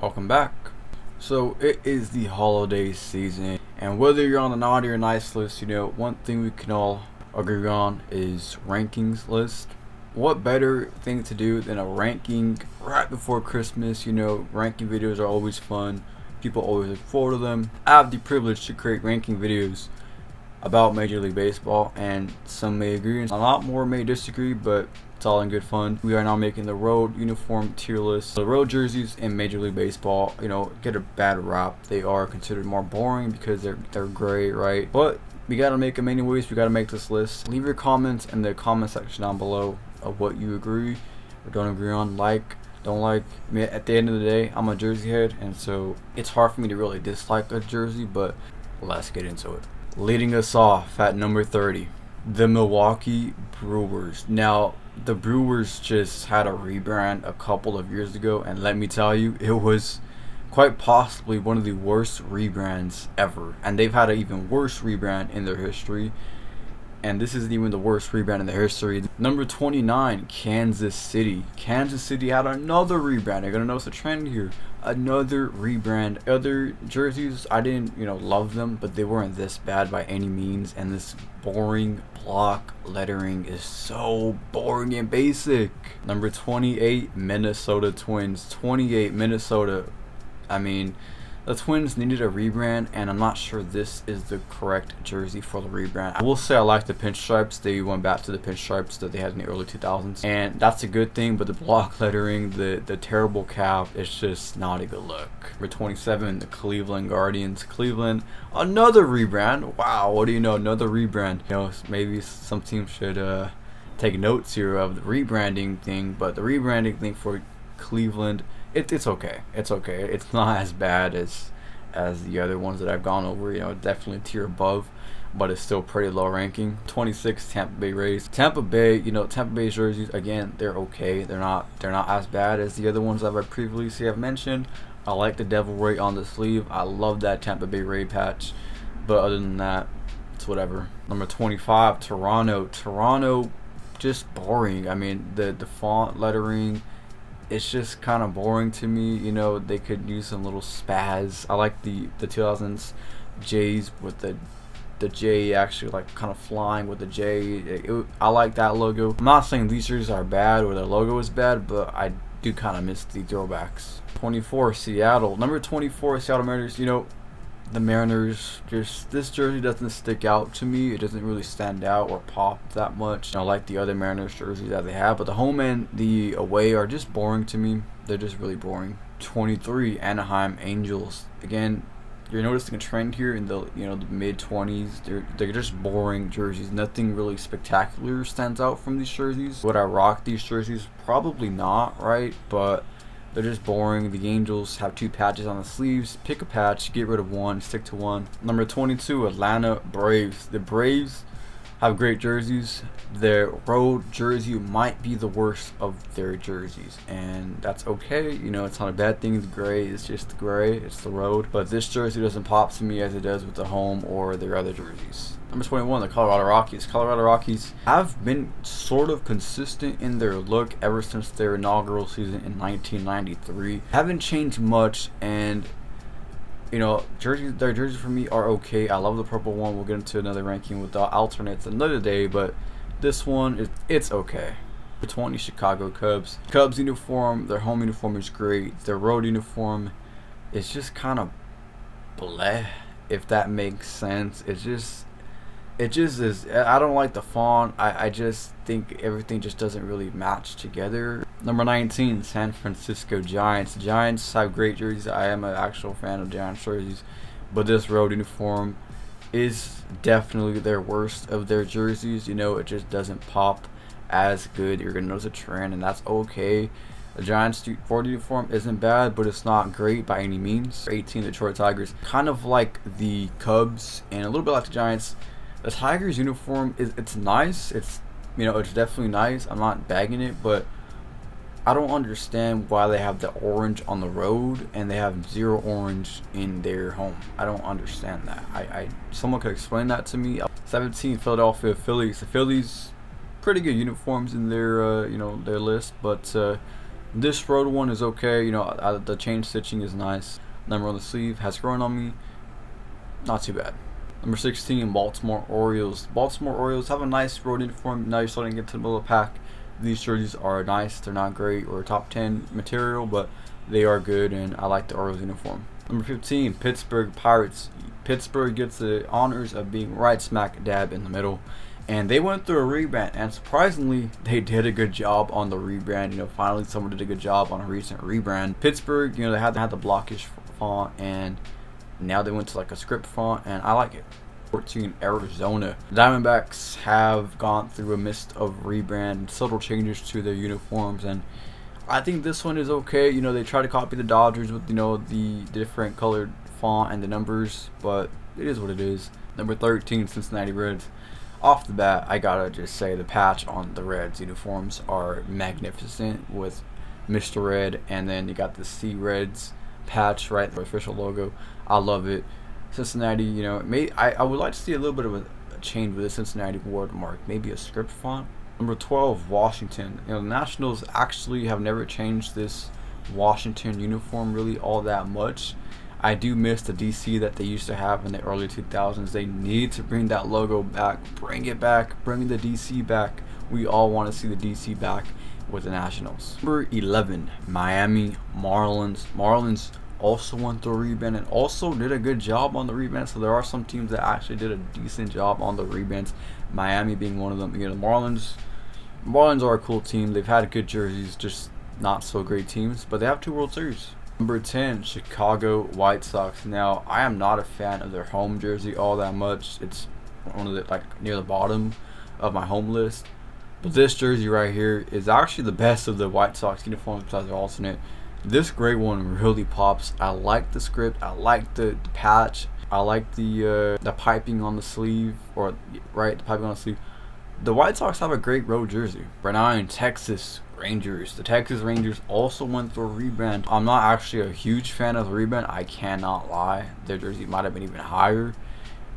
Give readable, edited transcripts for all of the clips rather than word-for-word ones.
Welcome back. So it is the holiday season, and whether you're on the naughty or nice list, one thing we can all agree on is rankings list. What better thing to do than a ranking right before Christmas? Ranking videos are always fun. People always look forward to them. I have the privilege to create ranking videos about Major League Baseball, and some may agree and a lot more may disagree, but it's all in good fun. We are now making the road uniform tier list. The road jerseys in Major League Baseball, get a bad rap. They are considered more boring because they're gray, right? But we gotta make them anyways. We gotta make this list. Leave your comments in the comment section down below of what you agree or don't agree on. Don't like. I mean, at the end of the day, I'm a jersey head, and so it's hard for me to really dislike a jersey, but let's get into it. Leading us off at number 30, the Milwaukee Brewers. Now, the Brewers just had a rebrand a couple of years ago, and let me tell you, it was quite possibly one of the worst rebrands ever. And they've had an even worse rebrand in their history, and this isn't even the worst rebrand in their history. Number 29, Kansas City. Kansas City had another rebrand. You're gonna notice a trend here. Another rebrand. Other jerseys, I didn't, love them, but they weren't this bad by any means. And this boring block lettering is so boring and basic. Number 28, Minnesota Twins. 28, Minnesota. I mean, the Twins needed a rebrand, and I'm not sure this is the correct jersey for the rebrand. I will say I like the pinstripes. They went back to the pinstripes that they had in the early 2000s, and that's a good thing, but the block lettering, the terrible cap, it's just not a good look. Number 27, the Cleveland Guardians. Cleveland, another rebrand. Wow, what do you know? Another rebrand. Maybe some teams should take notes here of the rebranding thing, but the rebranding thing for Cleveland, it's okay. It's okay. It's not as bad as the other ones that I've gone over. Definitely a tier above, but it's still pretty low ranking. 26, Tampa Bay Rays. Tampa Bay, Tampa Bay jerseys, again, they're okay. They're not as bad as the other ones that I previously have mentioned. I like the Devil Ray on the sleeve. I love that Tampa Bay Ray patch, but other than that, it's whatever. Number 25, Toronto. Toronto, just boring. I mean, the font lettering, it's just kind of boring to me. They could use some little spaz. I like the 2000s J's with the J actually kind of flying with the J. I like that logo. I'm not saying these jerseys are bad or their logo is bad, but I do kind of miss the throwbacks. 24, Seattle. Number 24, Seattle Mariners. The Mariners, this jersey doesn't stick out to me. It doesn't really stand out or pop that much. I like the other Mariners jerseys that they have, but the home and the away are just boring to me. They're just really boring. 23, Anaheim Angels. Again, you're noticing a trend here in the the mid 20s. They're just boring jerseys. Nothing really spectacular stands out from these jerseys. Would I rock these jerseys? Probably not, right? But they're just boring. The Angels have 2 patches on the sleeves. Pick a patch, get rid of one, stick to one. Number 22, Atlanta Braves. The Braves have great jerseys. Their road jersey might be the worst of their jerseys, and that's okay. It's not a bad thing. The gray is just the gray. It's the road. But this jersey doesn't pop to me as it does with the home or their other jerseys. Number 21, the Colorado Rockies. Colorado Rockies have been sort of consistent in their look ever since their inaugural season in 1993. Haven't changed much, and their jerseys for me are okay. I love the purple one. We'll get into another ranking with the alternates another day, but this one it's okay. The 20, Chicago Cubs. Cubs uniform, their home uniform is great. Their road uniform is just kind of bleh, if that makes sense. It just is. I don't like the font. I just think everything just doesn't really match together. Number 19, San Francisco Giants. Giants have great jerseys. I am an actual fan of Giants jerseys, but this road uniform is definitely their worst of their jerseys. It just doesn't pop as good. You're gonna notice a trend, and that's okay. The Giants road uniform isn't bad, but it's not great by any means. 18, Detroit Tigers. Kind of like the Cubs and a little bit like the Giants. The Tigers uniform it's nice. It's definitely nice. I'm not bagging it, but I don't understand why they have the orange on the road and they have 0 orange in their home. I don't understand that. Someone could explain that to me. 17, Philadelphia Phillies. The Phillies, pretty good uniforms in their their list, but This road one is okay. The chain stitching is nice. Number on the sleeve has grown on me. Not too bad. Number 16, Baltimore Orioles. Baltimore Orioles have a nice road uniform. Now you're starting to get to the middle of the pack. These jerseys are nice. They're not great or top 10 material, but they are good, and I like the Orioles uniform. Number 15, Pittsburgh Pirates. Pittsburgh gets the honors of being right smack dab in the middle. And they went through a rebrand, and surprisingly, they did a good job on the rebrand. Finally someone did a good job on a recent rebrand. Pittsburgh, they had the blockish font, and now they went to like a script font, and I like it. 14, Arizona. Diamondbacks have gone through a mist of rebrand, subtle changes to their uniforms, and I think this one is okay. They try to copy the Dodgers with the different colored font and the numbers, but it is what it is. Number 13, Cincinnati Reds. Off the bat, I gotta just say the patch on the Reds uniforms are magnificent with Mr. Red, and then you got the C Reds patch, right, the official logo. I love it. Cincinnati, I would like to see a little bit of a change with the Cincinnati watermark, maybe a script font. Number 12, Washington. The Nationals actually have never changed this Washington uniform really all that much. I do miss the DC that they used to have in the early 2000s. They need to bring that logo back. Bring it back. Bring the DC back. We all want to see the DC back with the Nationals. Number 11, Miami Marlins. Marlins also went through a rebrand and also did a good job on the rebrand. So there are some teams that actually did a decent job on the rebrands. Miami being one of them. The Marlins are a cool team. They've had good jerseys, just not so great teams, but they have 2 World Series. Number 10, Chicago White Sox. Now, I am not a fan of their home jersey all that much. It's one of the near the bottom of my home list. But this jersey right here is actually the best of the White Sox uniforms besides their alternate. This gray one really pops. I like the script. I like the patch. I like the piping on the sleeve, the piping on the sleeve. The White Sox have a great road jersey. Right now in Texas Rangers. The Texas Rangers also went through a rebrand. I'm not actually a huge fan of the rebrand. I cannot lie. Their jersey might have been even higher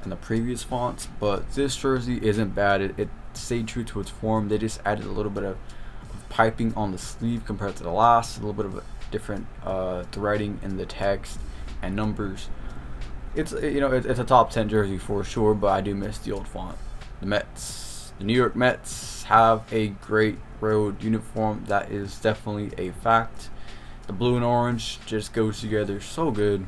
than the previous fonts, but this jersey isn't bad. It stayed true to its form. They just added a little bit of piping on the sleeve compared to the last. A little bit of a different threading in the text and numbers. It's a top 10 jersey for sure, but I do miss the old font. The New York Mets have a great road uniform. That is definitely a fact. The blue and orange just goes together so good,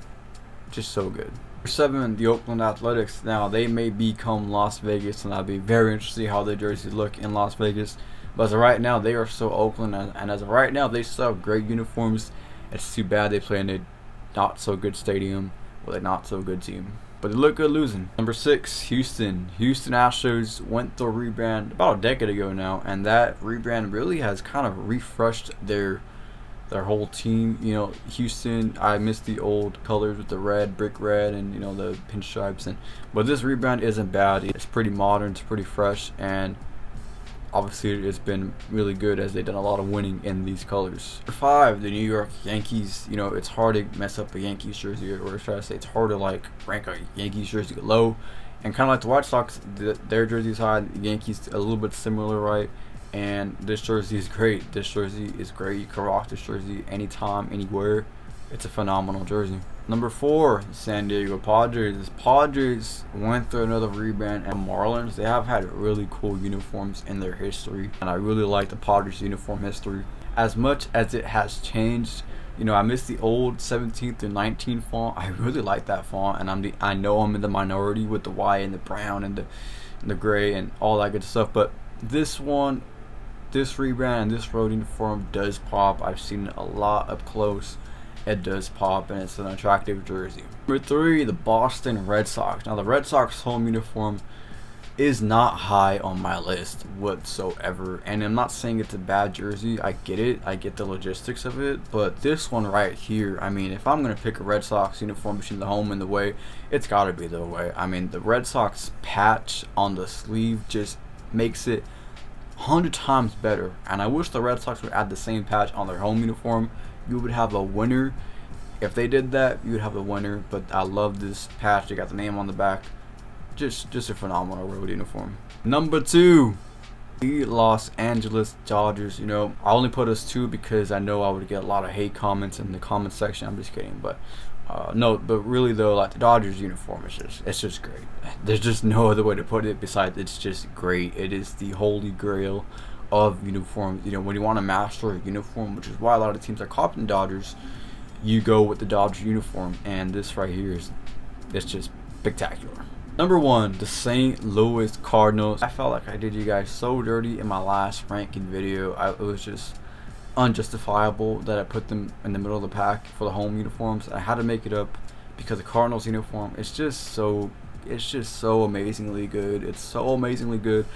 just so good. Number 7, the Oakland Athletics. Now they may become Las Vegas, and I'll be very interested to see how their jerseys look in Las Vegas. But as of right now, they are still Oakland, and as of right now, they still have great uniforms. It's too bad they play in a not so good stadium with a not so good team. But they look good losing. Number 6, Houston. Houston Astros went through a rebrand about a decade ago now, and that rebrand really has kind of refreshed their whole team. Houston, I miss the old colors with the red, brick red, and the pinstripes. But this rebrand isn't bad. It's pretty modern. It's pretty fresh, and obviously it's been really good as they've done a lot of winning in these colors. Number 5, the New York Yankees. It's hard to mess up a Yankees jersey, or should I say it's hard to rank a Yankees jersey low. And kind of like the White Sox, their jersey's high, the Yankees a little bit similar, right? And this jersey is great. This jersey is great. You can rock this jersey anytime, anywhere. It's a phenomenal jersey. Number 4, San Diego Padres. Padres went through another rebrand, and Marlins, they have had really cool uniforms in their history, and I really like the Padres uniform history. As much as it has changed, I miss the old 17 through 19 font. I really like that font, and I know I'm in the minority with the white and the brown and the gray and all that good stuff, but this one, this rebrand and this road uniform does pop. I've seen it a lot up close. It does pop, and it's an attractive jersey. Number 3, the Boston Red Sox. Now the Red Sox home uniform is not high on my list whatsoever, and I'm not saying it's a bad jersey. I get it. I get the logistics of it, but this one right here, if I'm going to pick a Red Sox uniform between the home and the away, it's got to be the away. The Red Sox patch on the sleeve just makes it 100 times better, and I wish the Red Sox would add the same patch on their home uniform. You would have a winner. If they did that, you would have a winner. But I love this patch. They got the name on the back. Just a phenomenal road uniform. Number 2, The Los Angeles Dodgers, I only put us 2 because I know I would get a lot of hate comments in the comment section. I'm just kidding, but no, but really though, like the Dodgers uniform it's just great. There's just no other way to put it besides it's just great. It is the holy grail of uniforms. When you want to master a uniform, which is why a lot of teams are copying the Dodgers, you go with the Dodgers uniform, and this right here it's just spectacular. Number 1, the St. Louis Cardinals. I felt like I did you guys so dirty in my last ranking video. It was just unjustifiable that I put them in the middle of the pack for the home uniforms. I had to make it up because the Cardinals uniform, it's just so amazingly good. It's so amazingly good,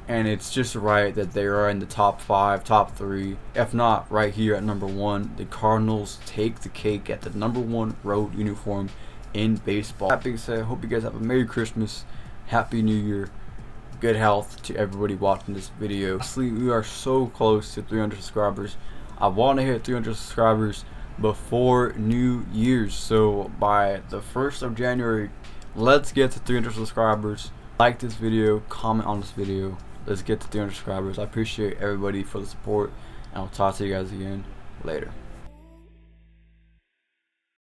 and it's just right that they are in the top 5, top 3, if not right here at number 1. The Cardinals take the cake at the number 1 road uniform in baseball. That being said, I hope you guys have a Merry Christmas, Happy New Year, good health to everybody watching this video. Honestly, we are so close to 300 subscribers. I want to hit 300 subscribers before New Year's, so by the 1st of January, let's get to 300 subscribers. Like this video, comment on this video. Let's get to 300 subscribers. I appreciate everybody for the support, and I'll talk to you guys again later.